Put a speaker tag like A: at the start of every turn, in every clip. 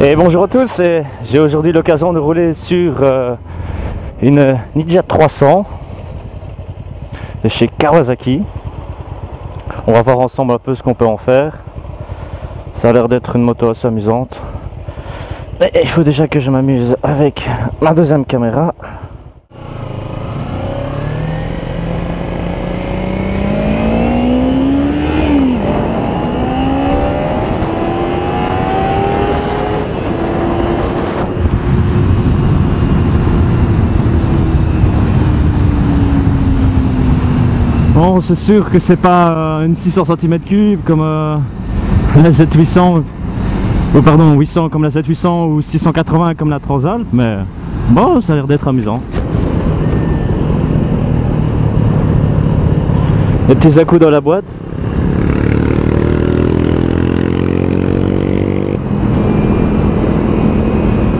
A: Et bonjour à tous, j'ai aujourd'hui l'occasion de rouler sur une Ninja 300 de chez Kawasaki. On va voir ensemble un peu ce qu'on peut en faire. Ça a l'air d'être une moto assez amusante. Mais il faut déjà que je m'amuse avec ma deuxième caméra. Bon, c'est sûr que c'est pas une 600 cm3 comme la Z800, ou pardon 800 comme la Z800 ou 680 comme la Transalp, mais bon, ça a l'air d'être amusant. Les petits à-coups dans la boîte.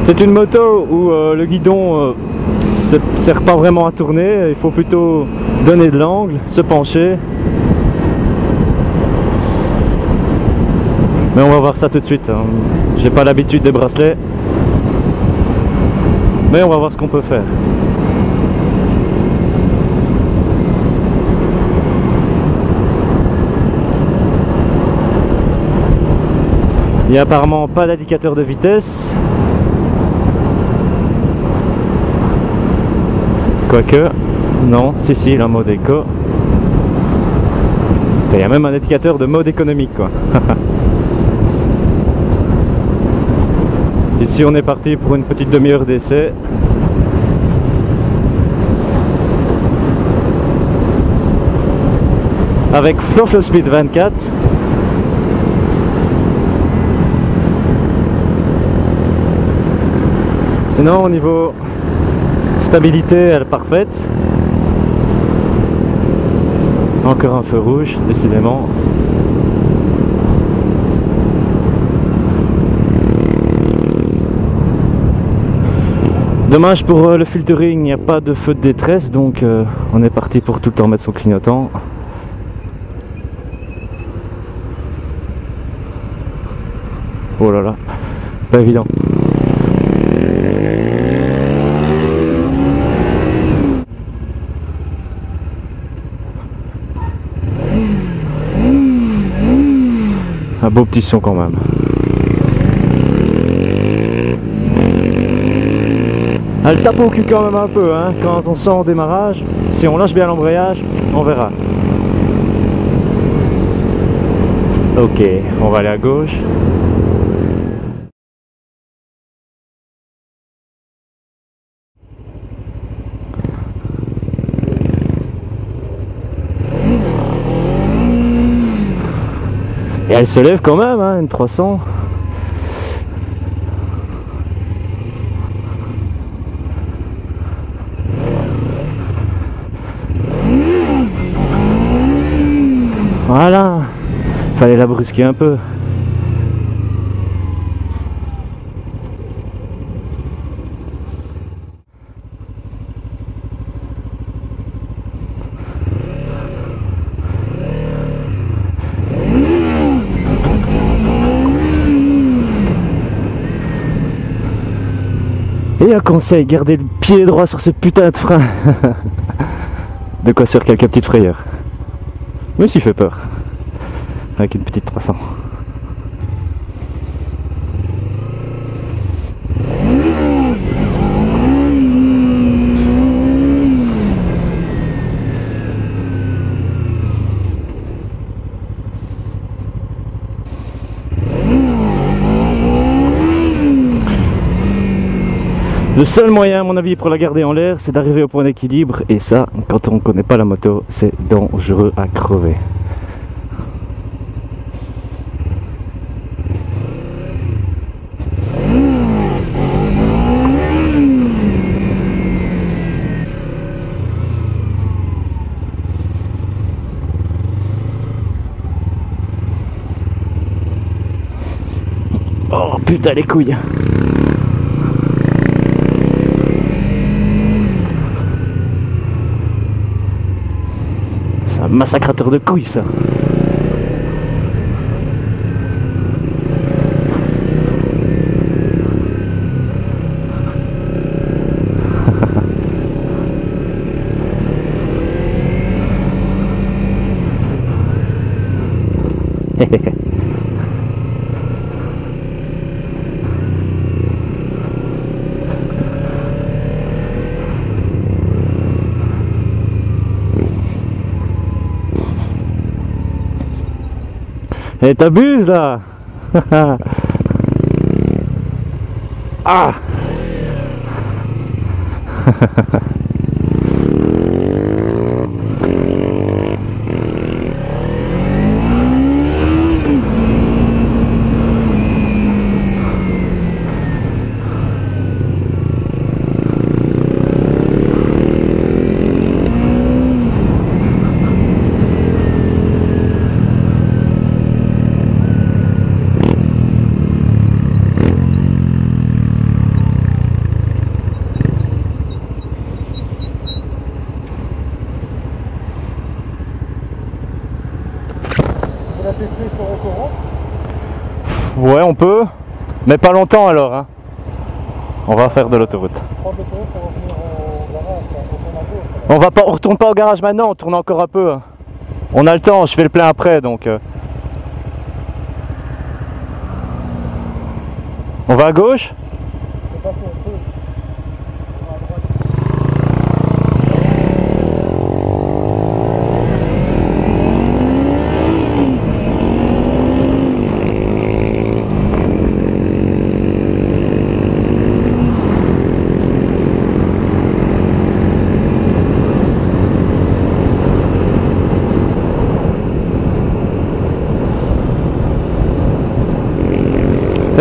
A: C'est une moto où le guidon ne sert pas vraiment à tourner, il faut plutôt donner de l'angle, se pencher. Mais on va voir ça tout de suite, hein. J'ai pas l'habitude des bracelets, mais on va voir ce qu'on peut faire. Il n'y a apparemment pas d'indicateur de vitesse. Quoique, non, si, la mode éco. Il y a même un indicateur de mode économique, quoi. Ici, on est parti pour une petite demi-heure d'essai. Avec Flow Speed 24. Sinon, au niveau stabilité, elle est parfaite. Encore un feu rouge, décidément. Dommage pour le filtering, il n'y a pas de feu de détresse, donc on est parti pour tout le temps mettre son clignotant. Oh là là, pas évident. Un beau petit son quand même. Elle tape au cul quand même un peu, hein, quand on sent au démarrage. Si on lâche bien l'embrayage, on verra. Ok, on va aller à gauche. Et elle se lève quand même, hein, une 300. Voilà, fallait la brusquer un peu. Et un conseil, gardez le pied droit sur ce putain de frein. De quoi sur quelques petites frayeurs. Mais s'il fait peur. Avec une petite 300. Le seul moyen à mon avis pour la garder en l'air, c'est d'arriver au point d'équilibre, et ça, quand on ne connaît pas la moto, c'est dangereux à crever. Oh putain les couilles. C'est un massacrateur de couilles ça. Eh, t'abuses là. Ah.
B: On a testé sur autoroute.
A: Ouais, on peut, mais pas longtemps alors. Hein. On va faire de l'autoroute.
B: Prendre l'autoroute pour revenir au garage, on tourne à gauche.
A: On retourne pas au garage maintenant, on tourne encore un peu. Hein. On a le temps, je fais le plein après donc. On va à gauche?
B: Je sais pas si on peut. On va à droite.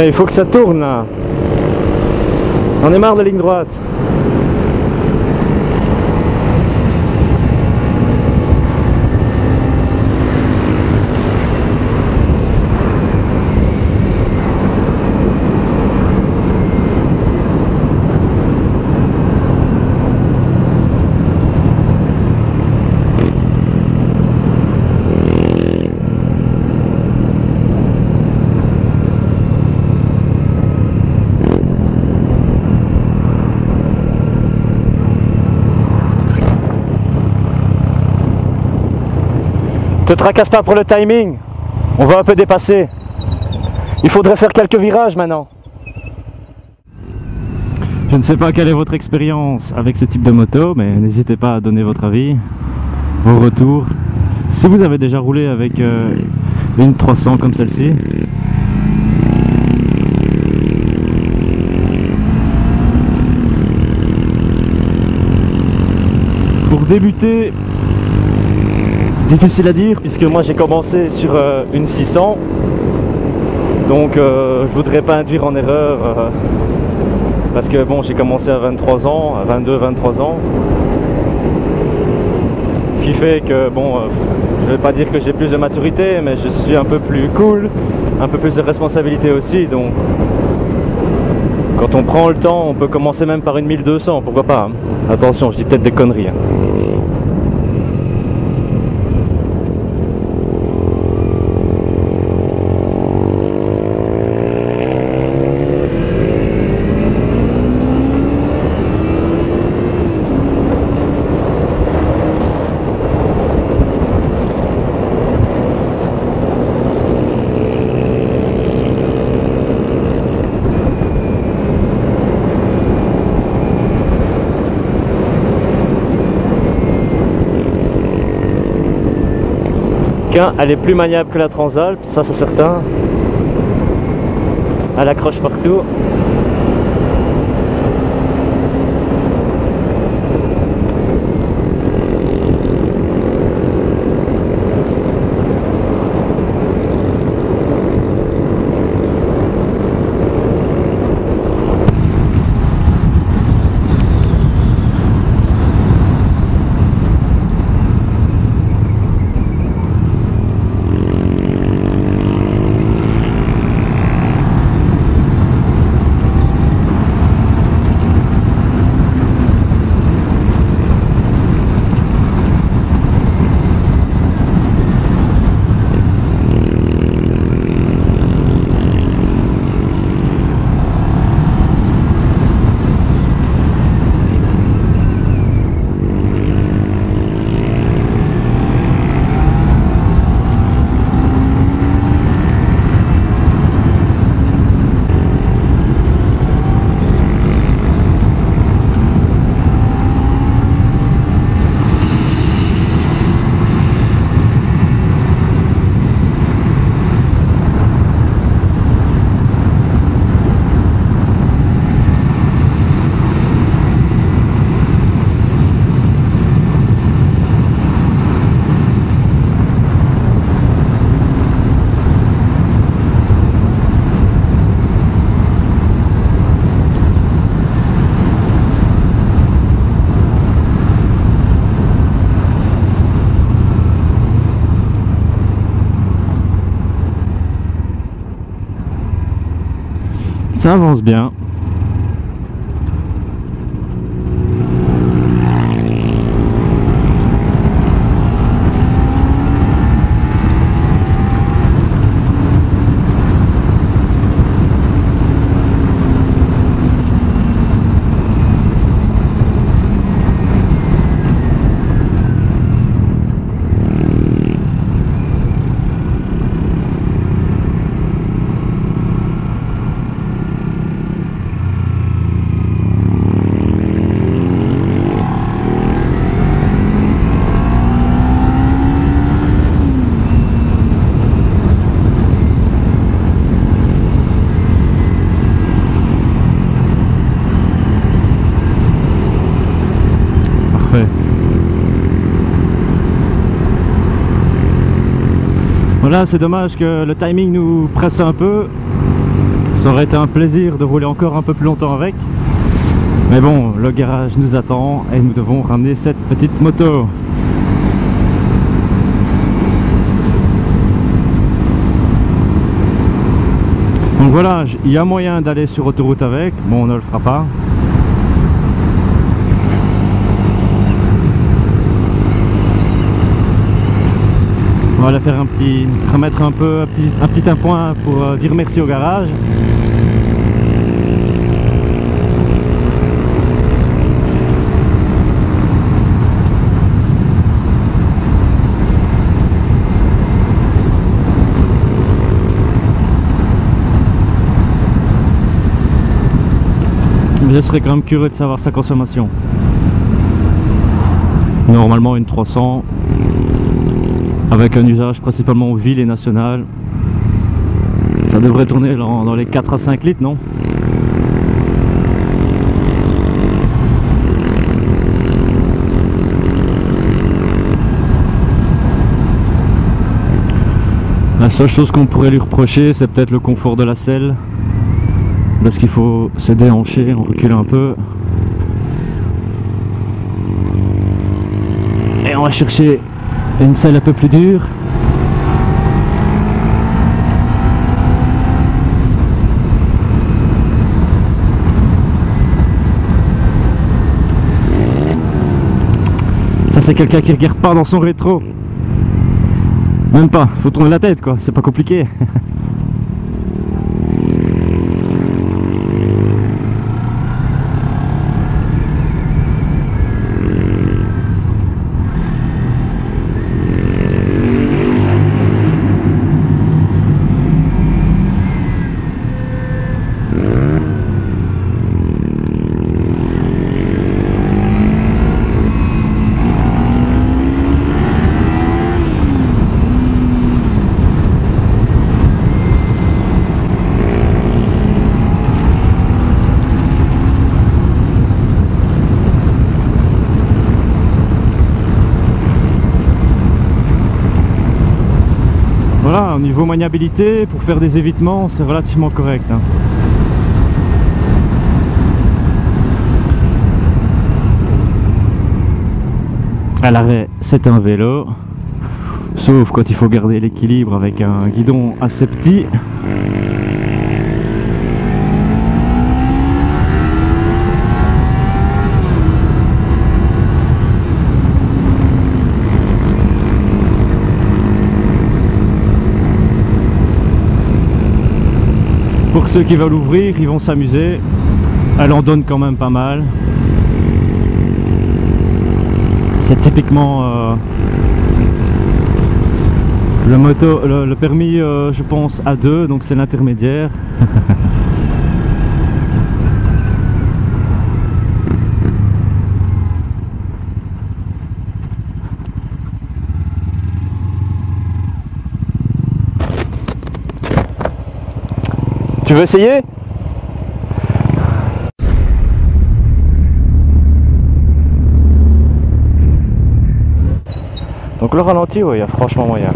A: Eh, il faut que ça tourne là. On est marre de la ligne droite. Te tracasse pas pour le timing, on va un peu dépasser. Il faudrait faire quelques virages maintenant. Je ne sais pas quelle est votre expérience avec ce type de moto, mais n'hésitez pas à donner votre avis, vos retours. Si vous avez déjà roulé avec une 300 comme celle-ci. Pour débuter, difficile à dire puisque moi j'ai commencé sur une 600, donc je voudrais pas induire en erreur parce que bon, j'ai commencé à 23 ans, à 22-23 ans, ce qui fait que bon, je vais pas dire que j'ai plus de maturité, mais je suis un peu plus cool, un peu plus de responsabilité aussi, donc quand on prend le temps, on peut commencer même par une 1200, pourquoi pas, hein. Attention, je dis peut-être des conneries, hein. Elle est plus maniable que la Transalp, ça c'est certain. Elle accroche partout. Ça avance bien. Voilà, c'est dommage que le timing nous presse un peu. Ça aurait été un plaisir de rouler encore un peu plus longtemps avec. Mais bon, le garage nous attend et nous devons ramener cette petite moto. Donc voilà, il y a moyen d'aller sur autoroute avec. Bon, on ne le fera pas. On va aller faire remettre un petit point pour dire merci au garage. Je serais quand même curieux de savoir sa consommation. Normalement une 300. Avec un usage principalement ville et national, ça devrait tourner dans les 4 à 5 litres, non? La seule chose qu'on pourrait lui reprocher, c'est peut-être le confort de la selle. Lorsqu'il faut se déhancher, on recule un peu. Et on va chercher une selle un peu plus dure. Ça c'est quelqu'un qui regarde pas dans son rétro. Même pas, faut tourner la tête quoi, c'est pas compliqué. Voilà, au niveau maniabilité, pour faire des évitements, c'est relativement correct. Hein. À l'arrêt, c'est un vélo, sauf quand il faut garder l'équilibre avec un guidon assez petit. Pour ceux qui veulent ouvrir, ils vont s'amuser. Elle en donne quand même pas mal. C'est typiquement le permis, je pense, A2, donc c'est l'intermédiaire.
C: Tu veux essayer? Donc le ralenti, ouais, il y a franchement moyen.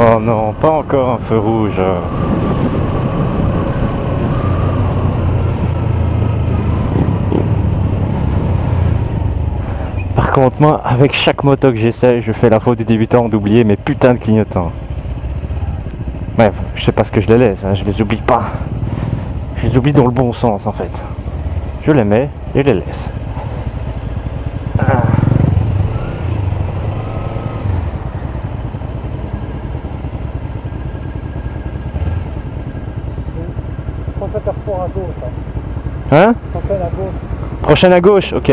C: Oh
A: Oh non, pas encore un feu rouge. Par contre, moi, avec chaque moto que j'essaie, je fais la faute du débutant d'oublier mes putains de clignotants. Bref, je sais pas ce que je les laisse, hein, je les oublie pas. Je les oublie dans le bon sens en fait. Je les mets et je les laisse.
B: Prochain carrefour à gauche.
A: Hein?
B: Prochaine à gauche.
A: Prochaine à gauche, ok.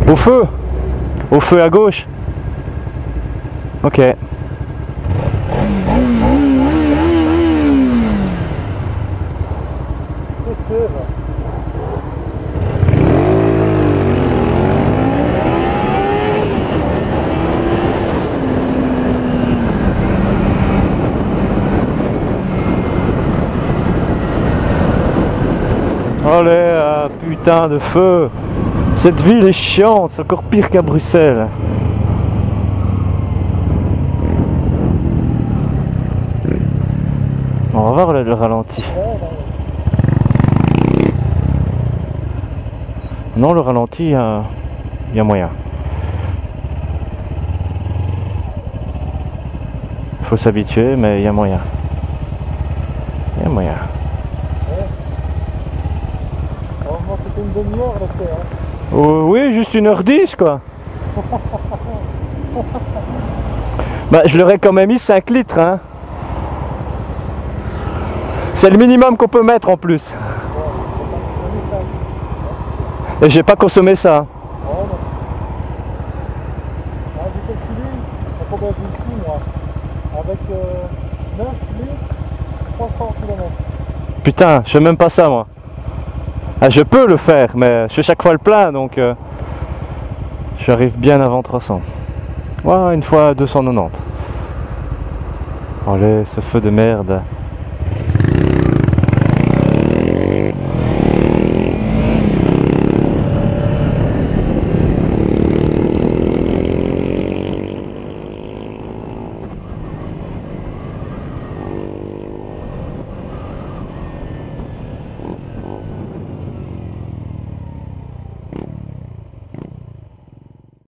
A: Au feu? Au feu à gauche? Ok. Allez, putain de feu! Cette ville est chiante, c'est encore pire qu'à Bruxelles. On va voir le ralenti. Non, le ralenti, il y a moyen. Faut s'habituer, mais il y a moyen. Il y a moyen.
B: Normalement, c'était une demi-heure l'essai. Hein.
A: Oui, juste 1h10 quoi. Bah, je leur ai quand même mis 5 litres. Hein. C'est le minimum qu'on peut mettre en plus. Et j'ai pas consommé ça.
B: J'ai calculé combien j'ai ici moi. Avec 9 litres, 300 km.
A: Putain, je fais même pas ça moi. Ah, je peux le faire, mais je fais chaque fois le plein, donc j'arrive bien avant 300. Ouais, une fois 290. Allez, ce feu de merde.